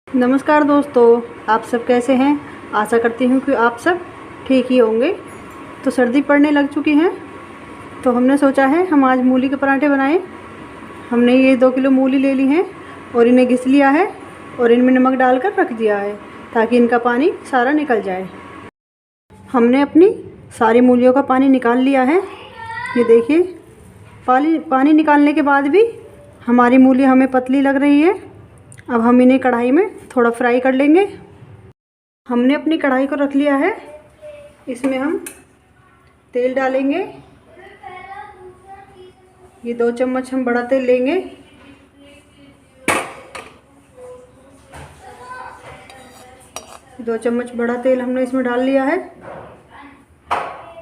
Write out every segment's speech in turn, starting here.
नमस्कार दोस्तों, आप सब कैसे हैं। आशा करती हूँ कि आप सब ठीक ही होंगे। तो सर्दी पड़ने लग चुकी है, तो हमने सोचा है हम आज मूली के पराठे बनाएं। हमने ये 2 किलो मूली ले ली हैं और इन्हें घिस लिया है और इनमें नमक डालकर रख दिया है ताकि इनका पानी सारा निकल जाए। हमने अपनी सारी मूलियों का पानी निकाल लिया है। ये देखिए, पानी निकालने के बाद भी हमारी मूली हमें पतली लग रही है। अब हम इन्हें कढ़ाई में थोड़ा फ्राई कर लेंगे। हमने अपनी कढ़ाई को रख लिया है। इसमें हम तेल डालेंगे। ये 2 चम्मच हम बड़ा तेल लेंगे। दो चम्मच बड़ा तेल हमने इसमें डाल लिया है।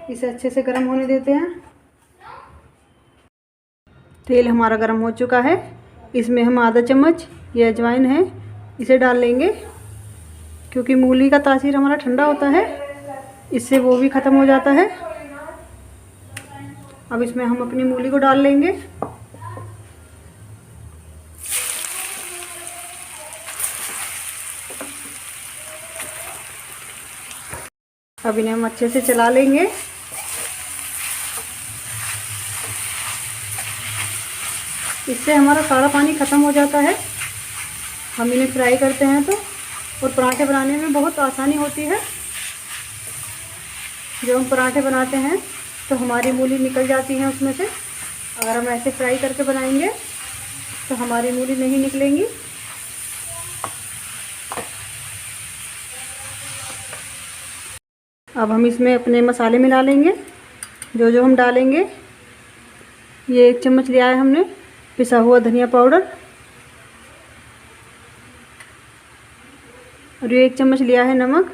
इसे अच्छे से गर्म होने देते हैं। तेल हमारा गर्म हो चुका है। इसमें हम आधा चम्मच ये अजवाइन है, इसे डाल लेंगे क्योंकि मूली का तासीर हमारा ठंडा होता है, इससे वो भी ख़त्म हो जाता है। अब इसमें हम अपनी मूली को डाल लेंगे। अब इन्हें हम अच्छे से चला लेंगे। इससे हमारा सारा पानी ख़त्म हो जाता है। हम इन्हें फ्राई करते हैं तो और पराठे बनाने में बहुत आसानी होती है। जब हम पराठे बनाते हैं तो हमारी मूली निकल जाती है उसमें से। अगर हम ऐसे फ्राई करके बनाएंगे तो हमारी मूली नहीं निकलेंगी। अब हम इसमें अपने मसाले मिला लेंगे। जो हम डालेंगे, ये 1 चम्मच लिया है हमने पिसा हुआ धनिया पाउडर, और ये 1 चम्मच लिया है नमक,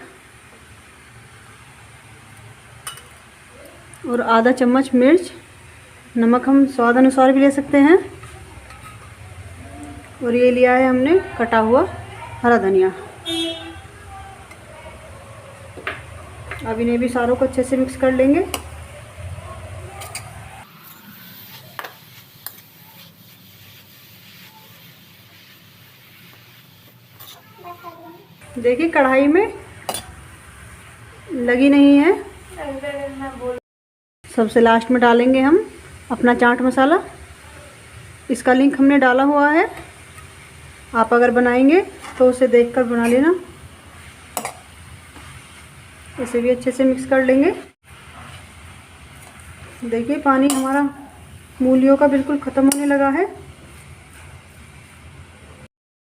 और आधा चम्मच मिर्च। नमक हम स्वाद अनुसार भी ले सकते हैं। और ये लिया है हमने कटा हुआ हरा धनिया। अब इन्हें भी सारों को अच्छे से मिक्स कर लेंगे। देखिए, कढ़ाई में लगी नहीं है। सबसे लास्ट में डालेंगे हम अपना चाट मसाला। इसका लिंक हमने डाला हुआ है, आप अगर बनाएंगे तो उसे देखकर बना लेना। इसे भी अच्छे से मिक्स कर लेंगे। देखिए, पानी हमारा मूलियों का बिल्कुल ख़त्म होने लगा है।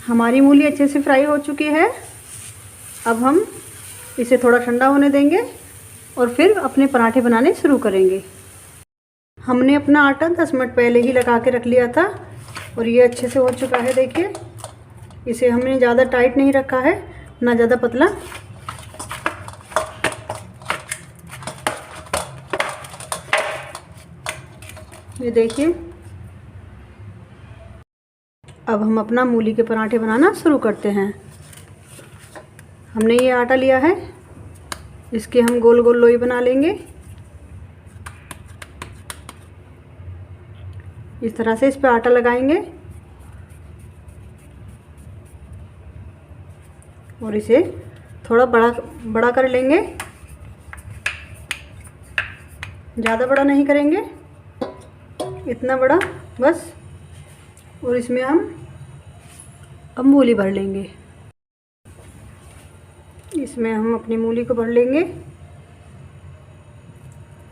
हमारी मूली अच्छे से फ्राई हो चुकी है। अब हम इसे थोड़ा ठंडा होने देंगे और फिर अपने पराठे बनाने शुरू करेंगे। हमने अपना आटा 10 मिनट पहले ही लगा के रख लिया था और ये अच्छे से हो चुका है। देखिए, इसे हमने ज़्यादा टाइट नहीं रखा है, ना ज़्यादा पतला। ये देखिए, अब हम अपना मूली के पराठे बनाना शुरू करते हैं। हमने ये आटा लिया है, इसके हम गोल गोल लोई बना लेंगे। इस तरह से इस पे आटा लगाएंगे और इसे थोड़ा बड़ा कर लेंगे। ज़्यादा बड़ा नहीं करेंगे, इतना बड़ा बस। और इसमें हम अब मूली भर लेंगे। इसमें हम अपनी मूली को भर लेंगे।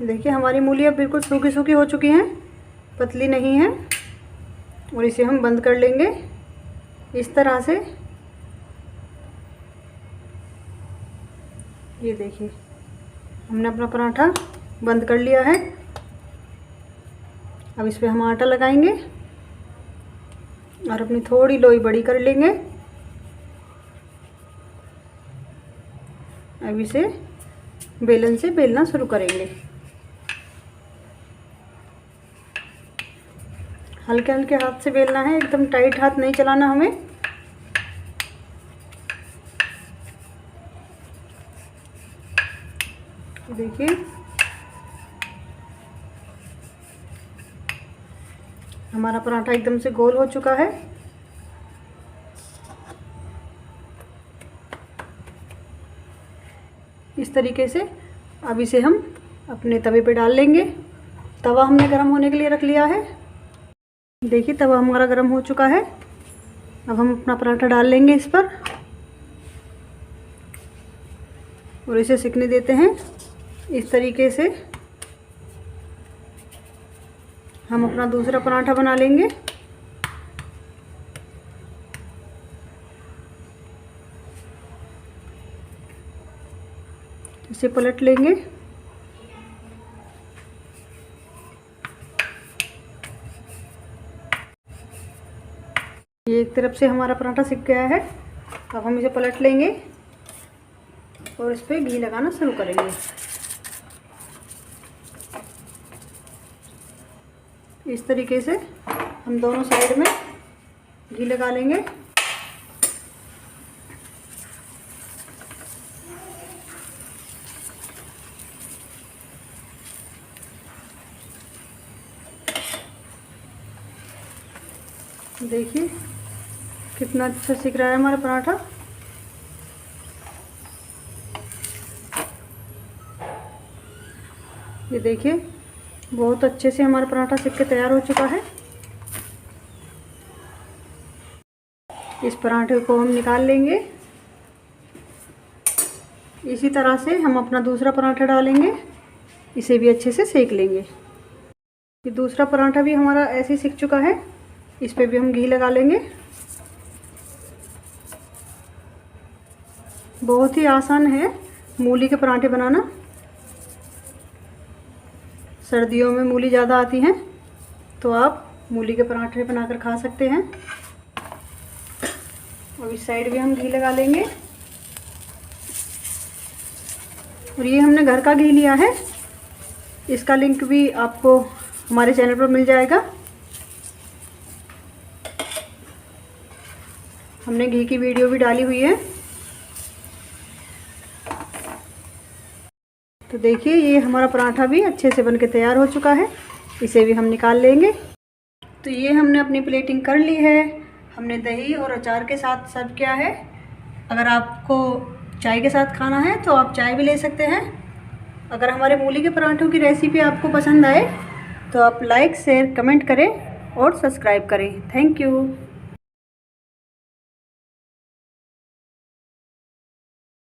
देखिए, हमारी मूली अब बिल्कुल सूखी सूखी हो चुकी हैं, पतली नहीं है। और इसे हम बंद कर लेंगे इस तरह से। ये देखिए, हमने अपना पराठा बंद कर लिया है। अब इस पे हम आटा लगाएंगे और अपनी थोड़ी लोई बड़ी कर लेंगे। अब इसे बेलन से बेलना शुरू करेंगे। हल्के हल्के हाथ से बेलना है, एकदम टाइट हाथ नहीं चलाना हमें। देखिए, हमारा पराठा एकदम से गोल हो चुका है। इस तरीके से। अब इसे हम अपने तवे पे डाल लेंगे। तवा हमने गर्म होने के लिए रख लिया है। देखिए तवा हमारा गर्म हो चुका है। अब हम अपना पराठा डाल लेंगे इस पर और इसे सिकने देते हैं। इस तरीके से हम अपना दूसरा पराठा बना लेंगे। इसे पलट लेंगे। ये एक तरफ से हमारा पराठा सिक गया है। अब हम इसे पलट लेंगे और इस पे घी लगाना शुरू करेंगे। इस तरीके से हम दोनों साइड में घी लगा लेंगे। देखिए कितना अच्छा सिक रहा है हमारा पराठा। ये देखिए बहुत अच्छे से हमारा पराठा सिक के तैयार हो चुका है। इस पराठे को हम निकाल लेंगे। इसी तरह से हम अपना दूसरा पराठा डालेंगे, इसे भी अच्छे से सेक लेंगे। ये दूसरा पराठा भी हमारा ऐसे ही सिक चुका है। इस पे भी हम घी लगा लेंगे। बहुत ही आसान है मूली के पराठे बनाना। सर्दियों में मूली ज़्यादा आती हैं तो आप मूली के पराठे बनाकर खा सकते हैं। और इस साइड भी हम घी लगा लेंगे। और ये हमने घर का घी लिया है। इसका लिंक भी आपको हमारे चैनल पर मिल जाएगा। हमने घी की वीडियो भी डाली हुई है। तो देखिए ये हमारा पराठा भी अच्छे से बनके तैयार हो चुका है। इसे भी हम निकाल लेंगे। तो ये हमने अपनी प्लेटिंग कर ली है। हमने दही और अचार के साथ सर्व किया है। अगर आपको चाय के साथ खाना है तो आप चाय भी ले सकते हैं। अगर हमारे मूली के पराठों की रेसिपी आपको पसंद आए तो आप लाइक शेयर कमेंट करें और सब्सक्राइब करें। Thank you.